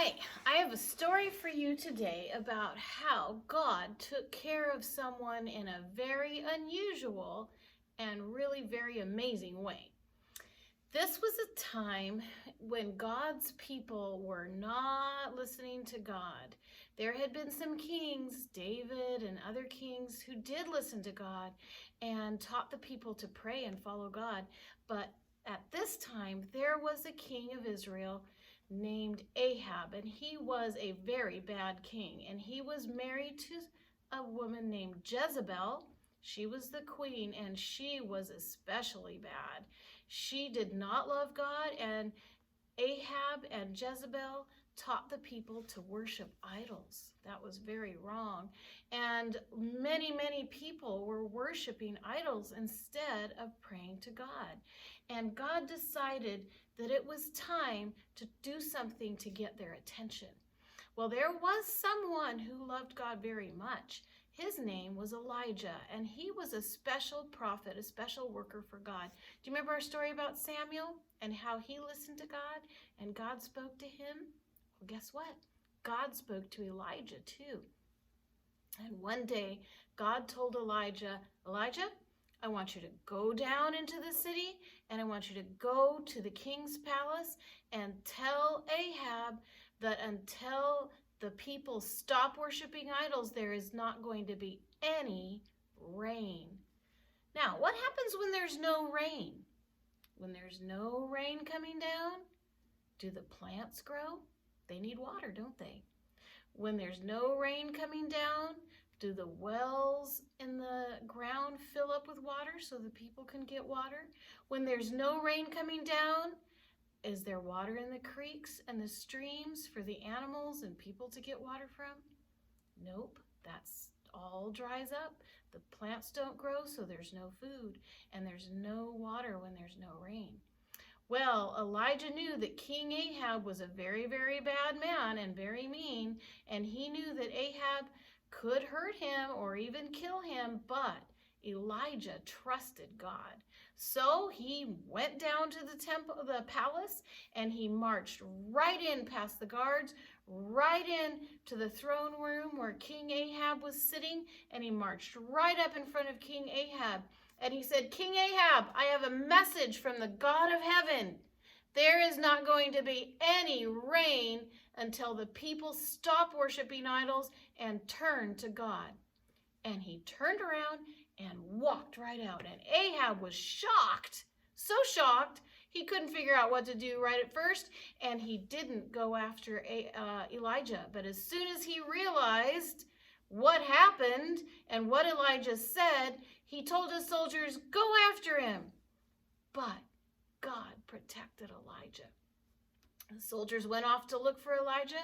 right, I have a story for you today about how God took care of someone in a very unusual and really very amazing way. This was a time when God's people were not listening to God. There had been some kings, David and other kings, who did listen to God and taught the people to pray and follow God. But at this time, there was a king of Israel named Ahab, and he was a very bad king. And he was married to a woman named Jezebel. She was the queen, and she was especially bad. She did not love God, and Ahab and Jezebel taught the people to worship idols. That was very wrong. And many people were worshiping idols instead of praying to God. And God decided that it was time to do something to get their attention. Well, there was someone who loved God very much. His name was Elijah, and he was a special prophet, a special worker for God. Do you remember our story about Samuel and how he listened to God and God spoke to him? Well, guess what? God spoke to Elijah too. And one day, God told Elijah, Elijah, I want you to go down into the city, and I want you to go to the king's palace and tell Ahab that until the people stop worshiping idols, there is not going to be any rain. Now, what happens when there's no rain? When there's no rain coming down, do the plants grow? They need water, don't they? When there's no rain coming down, do the wells in the ground fill up with water so the people can get water? When there's no rain coming down, is there water in the creeks and the streams for the animals and people to get water from? Nope, that's all dries up. The plants don't grow, so there's no food, and there's no water when there's no rain. Well, Elijah knew that King Ahab was a very bad man and very mean, and he knew that Ahab could hurt him or even kill him, but Elijah trusted God. So he went down to the palace, and he marched right in past the guards, right in to the throne room where King Ahab was sitting, and he marched right up in front of King Ahab. And he said, King Ahab, I have a message from the God of heaven. There is not going to be any rain until the people stop worshiping idols and turn to God. And he turned around and walked right out. And Ahab was shocked, so shocked, he couldn't figure out what to do right at first. And he didn't go after Elijah. But as soon as he realized what happened and what Elijah said, he told his soldiers, go after him. But God protected Elijah. The soldiers went off to look for Elijah,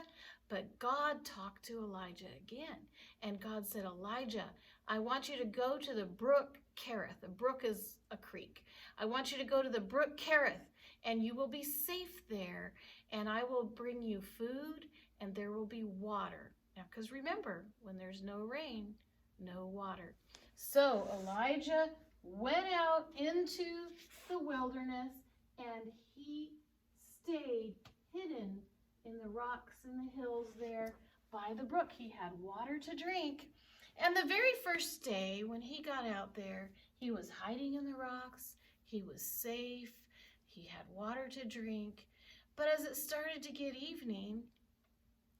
but God talked to Elijah again. And God said, Elijah, I want you to go to the brook Kerith. A brook is a creek. I want you to go to the brook Kerith, and you will be safe there. And I will bring you food, and there will be water. Now, because remember, when there's no rain, no water. So Elijah went out into the wilderness, and he stayed hidden in the rocks and the hills there by the brook. He had water to drink. And the very first day when he got out there, he was hiding in the rocks. He was safe. He had water to drink. But as it started to get evening,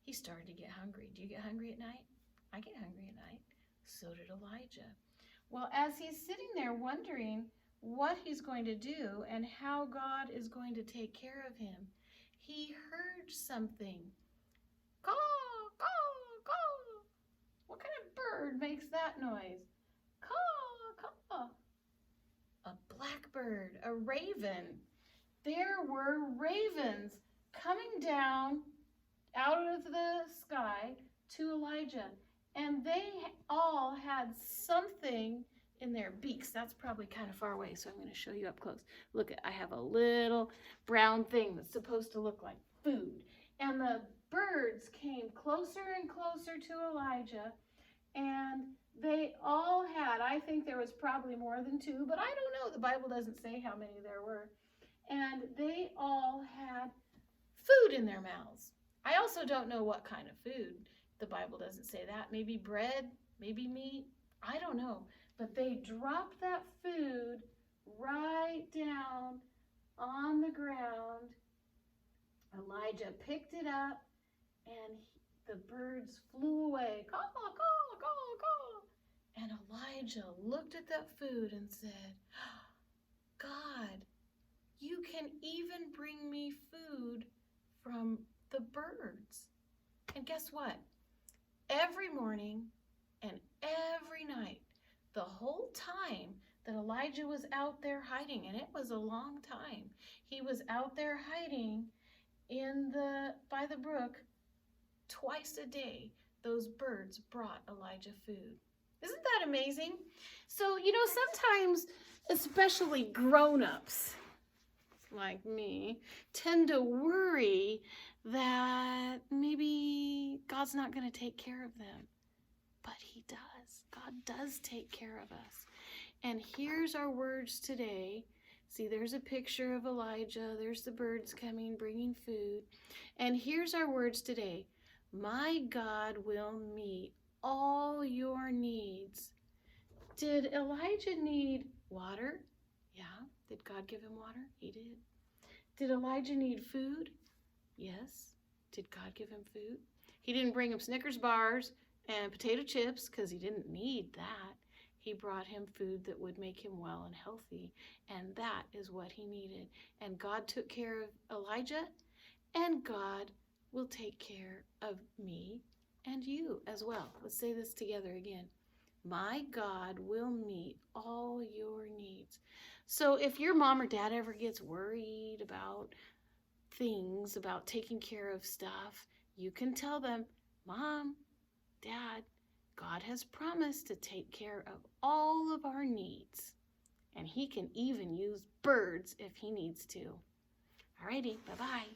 he started to get hungry. Do you get hungry at night? I get hungry at night. So did Elijah. Well, as he's sitting there wondering what he's going to do and how God is going to take care of him, he heard something. Caw, caw, caw. What kind of bird makes that noise? Caw, caw. A blackbird, a raven. There were ravens coming down out of the sky to Elijah, and they all had something in their beaks. That's probably kind of far away, so I'm going to show you up close. Look, I have a little brown thing that's supposed to look like food. And the birds came closer and closer to Elijah, and they all had, I think there was probably more than two, but I don't know. The Bible doesn't say how many there were. And they all had food in their mouths. I also don't know what kind of food. The Bible doesn't say that. Maybe bread, maybe meat. I don't know. But they dropped that food right down on the ground. Elijah picked it up and the birds flew away. Caw, caw, caw, caw. And Elijah looked at that food and said, God, you can even bring me food from the birds. And guess what? Every morning and every night, the whole time that Elijah was out there hiding, and it was a long time, he was out there hiding by the brook. Twice a day, those birds brought Elijah food. Isn't that amazing? So, sometimes, especially grown-ups like me, tend to worry that maybe God's not going to take care of them. But he does. God does take care of us. And here's our words today. See, there's a picture of Elijah. There's the birds coming, bringing food. And here's our words today. My God will meet all your needs. Did Elijah need water? Yeah. Did God give him water? He did. Did Elijah need food? Yes. Did God give him food? He didn't bring him Snickers bars and potato chips because he didn't need that. He brought him food that would make him well and healthy, and that is what he needed. And God took care of Elijah, and God will take care of me and you as well. Let's say this together again. My God will meet all your needs. So if your mom or dad ever gets worried about things, about taking care of stuff, you can tell them, Mom, Dad, God has promised to take care of all of our needs. And he can even use birds if he needs to. Alrighty, bye-bye.